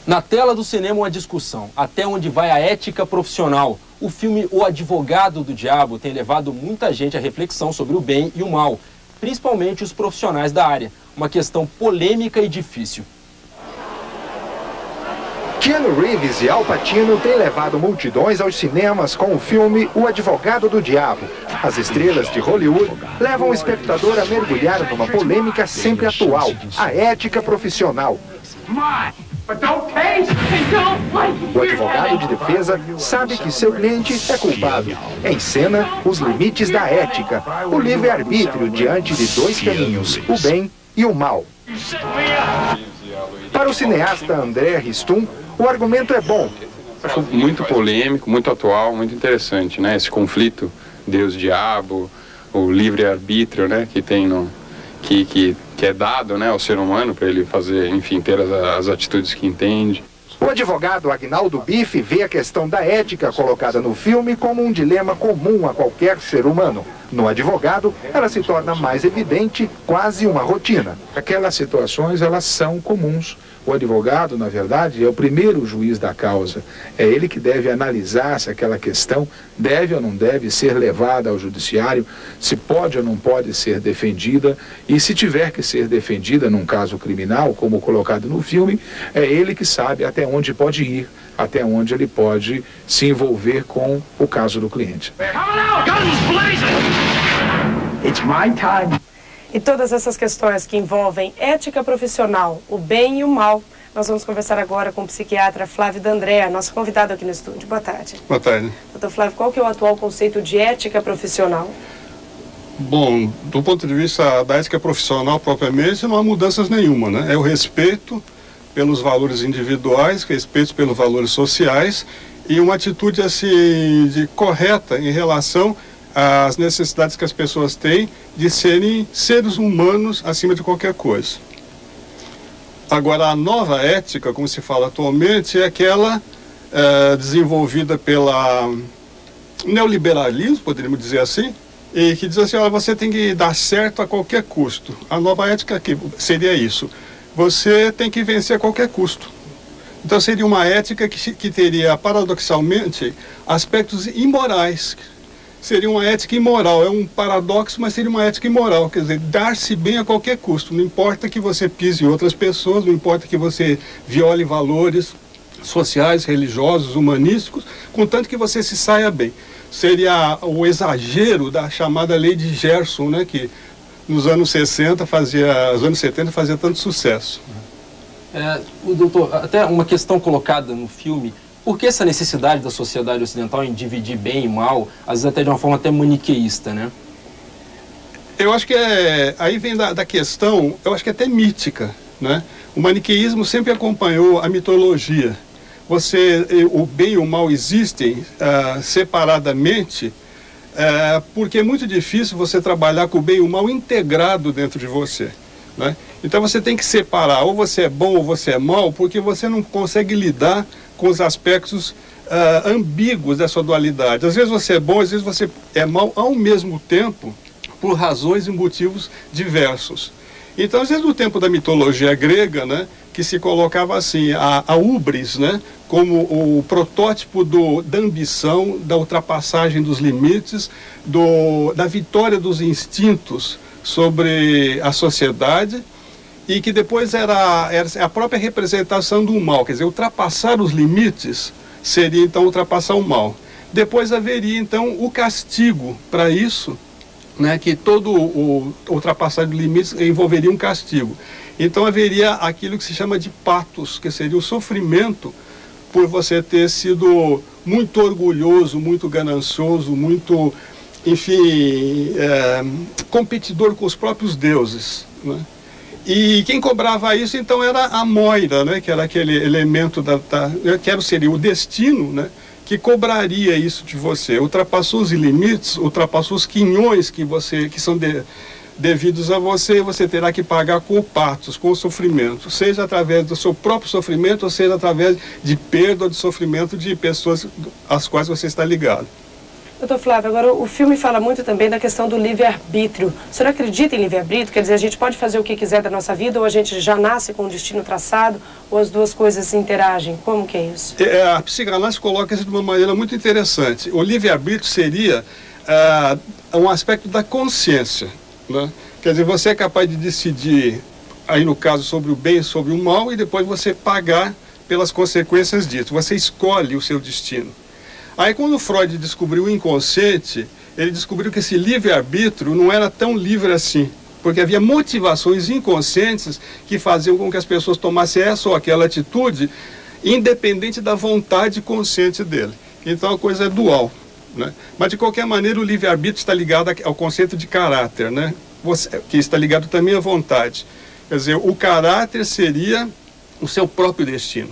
Na tela do cinema, uma discussão. Até onde vai a ética profissional? O filme O Advogado do Diabo tem levado muita gente à reflexão sobre o bem e o mal, principalmente os profissionais da área. Uma questão polêmica e difícil. Keanu Reeves e Al Pacino têm levado multidões aos cinemas com o filme O Advogado do Diabo. As estrelas de Hollywood levam o espectador a mergulhar numa polêmica sempre atual, a ética profissional. O advogado de defesa sabe que seu cliente é culpado. Em cena, os limites da ética, o livre-arbítrio diante de dois caminhos, o bem e o mal. Para o cineasta André Ristum, o argumento é bom. Acho muito polêmico, muito atual, muito interessante, né? Esse conflito Deus-diabo, o livre-arbítrio, né? Que tem que é dado, né, ao ser humano para ele fazer, enfim, ter as atitudes que entende. O advogado Agnaldo Bife vê a questão da ética colocada no filme como um dilema comum a qualquer ser humano. No advogado, ela se torna mais evidente, quase uma rotina. Aquelas situações, elas são comuns. O advogado, na verdade, é o primeiro juiz da causa. É ele que deve analisar se aquela questão deve ou não deve ser levada ao judiciário, se pode ou não pode ser defendida, e se tiver que ser defendida num caso criminal, como colocado no filme, é ele que sabe até onde pode ir, até onde ele pode se envolver com o caso do cliente. E todas essas questões que envolvem ética profissional, o bem e o mal, nós vamos conversar agora com o psiquiatra Flávio D'Andrea, nosso convidado aqui no estúdio. Boa tarde. Boa tarde. Doutor Flávio, qual que é o atual conceito de ética profissional? Bom, do ponto de vista da ética profissional propriamente, não há mudanças nenhuma, né? É o respeito pelos valores individuais, respeito pelos valores sociais e uma atitude assim, correta em relação às necessidades que as pessoas têm de serem seres humanos acima de qualquer coisa. Agora, a nova ética, como se fala atualmente, é aquela desenvolvida pela neoliberalismo, poderíamos dizer assim, e que diz assim, olha, você tem que dar certo a qualquer custo. A nova ética aqui seria isso. Você tem que vencer a qualquer custo. Então seria uma ética que teria, paradoxalmente, aspectos imorais. Seria uma ética imoral, é um paradoxo, mas seria uma ética imoral, quer dizer, dar-se bem a qualquer custo. Não importa que você pise em outras pessoas, não importa que você viole valores sociais, religiosos, humanísticos, contanto que você se saia bem. Seria o exagero da chamada lei de Gerson, né, que nos anos 60 os anos 70 fazia tanto sucesso. Doutor, até uma questão colocada no filme, por que essa necessidade da sociedade ocidental em dividir bem e mal, às vezes até de uma forma até maniqueísta, né? Eu acho que aí vem da questão, eu acho que é até mítica, né? O maniqueísmo sempre acompanhou a mitologia. O bem e o mal existem separadamente, porque é muito difícil você trabalhar com o bem e o mal integrado dentro de você, né? Então você tem que separar, ou você é bom ou você é mal, porque você não consegue lidar com os aspectos ambíguos dessa dualidade. Às vezes você é bom, às vezes você é mal ao mesmo tempo, por razões e motivos diversos. Então, às vezes no tempo da mitologia grega, né, que se colocava assim, a ubris, né, como o protótipo da ambição, da ultrapassagem dos limites, da vitória dos instintos sobre a sociedade, e que depois era a própria representação do mal, quer dizer, ultrapassar os limites seria então ultrapassar o mal. Depois haveria então o castigo para isso, né, que todo o ultrapassagem de limites envolveria um castigo. Então haveria aquilo que se chama de patos, que seria o sofrimento por você ter sido muito orgulhoso, muito ganancioso, muito, enfim, competidor com os próprios deuses, né? E quem cobrava isso, então, era a Moira, né, que era aquele elemento que seria o destino, né, que cobraria isso de você. Ultrapassou os limites, ultrapassou os quinhões que são devidos a você, você terá que pagar com patos, com o sofrimento, seja através do seu próprio sofrimento, ou seja através de perda ou de sofrimento de pessoas às quais você está ligado. Doutor Flávio, agora o filme fala muito também da questão do livre-arbítrio. O senhor acredita em livre-arbítrio? Quer dizer, a gente pode fazer o que quiser da nossa vida, ou a gente já nasce com um destino traçado, ou as duas coisas interagem? Como que é isso? A psicanálise coloca isso de uma maneira muito interessante. O livre-arbítrio seria um aspecto da consciência, né? Quer dizer, você é capaz de decidir, aí no caso, sobre o bem e sobre o mal, e depois você pagar pelas consequências disso. Você escolhe o seu destino. Aí, quando Freud descobriu o inconsciente, ele descobriu que esse livre-arbítrio não era tão livre assim, porque havia motivações inconscientes que faziam com que as pessoas tomassem essa ou aquela atitude, independente da vontade consciente dele. Então, a coisa é dual, né? Mas, de qualquer maneira, o livre-arbítrio está ligado ao conceito de caráter, né? Que está ligado também à vontade. Quer dizer, o caráter seria o seu próprio destino.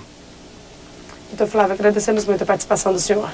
Doutor Flávio, agradecemos muito a participação do senhor.